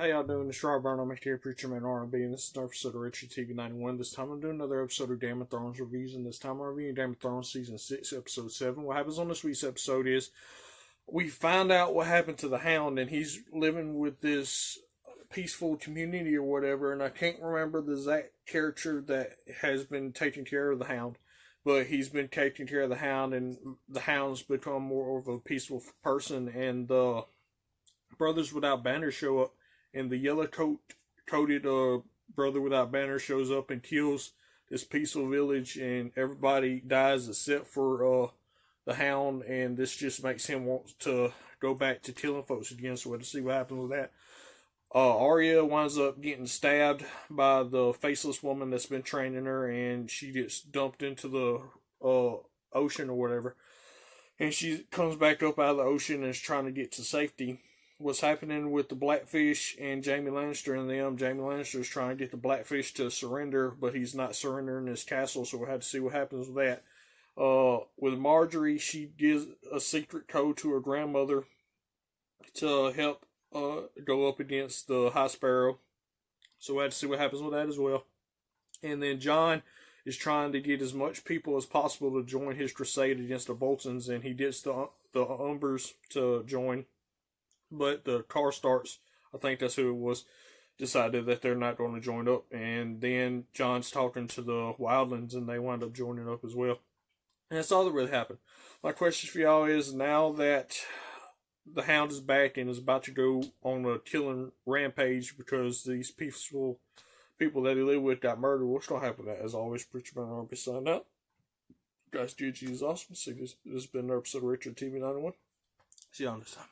How y'all doing? It's Rob Burnham. I'm here, Preacher Man R&B, and this is another episode of Richard TV 91. This time I'm doing another episode of Game of Thrones reviews, and this time I'm reviewing Game of Thrones Season 6, Episode 7. What happens on this week's episode is we find out what happened to the Hound, and he's living with this peaceful community or whatever, and I can't remember the exact character that has been taking care of the Hound, but he's been taking care of the Hound, and the Hound's become more of a peaceful person, and the Brothers Without Banner show up, and the yellow coated Brother Without Banner shows up and kills this peaceful village, and everybody dies except for the Hound, and this just makes him want to go back to killing folks again. So we'll see what happens with that. Arya winds up getting stabbed by the faceless woman that's been training her, and she gets dumped into the ocean or whatever, and she comes back up out of the ocean and is trying to get to safety. What's happening with the Blackfish and Jaime Lannister and them? Jaime Lannister is trying to get the Blackfish to surrender, but he's not surrendering his castle, so we'll have to see what happens with that. With Marjorie, she gives a secret code to her grandmother to help go up against the High Sparrow, so we'll have to see what happens with that as well. And then Jon is trying to get as much people as possible to join his crusade against the Boltons, and he gets the Umbers to join. But the Karstarks, I think that's who it was, decided that they're not going to join up. And then Jon's talking to the Wildlings, and they wind up joining up as well. And that's all that really happened. My question for y'all is, now that the Hound is back and is about to go on a killing rampage because these peaceful people that he lived with got murdered, what's going to happen with that? As always, Preacher Man R&B signed out. You guys, GG is awesome. See, this has been another episode of Richard TV 91. See y'all next time.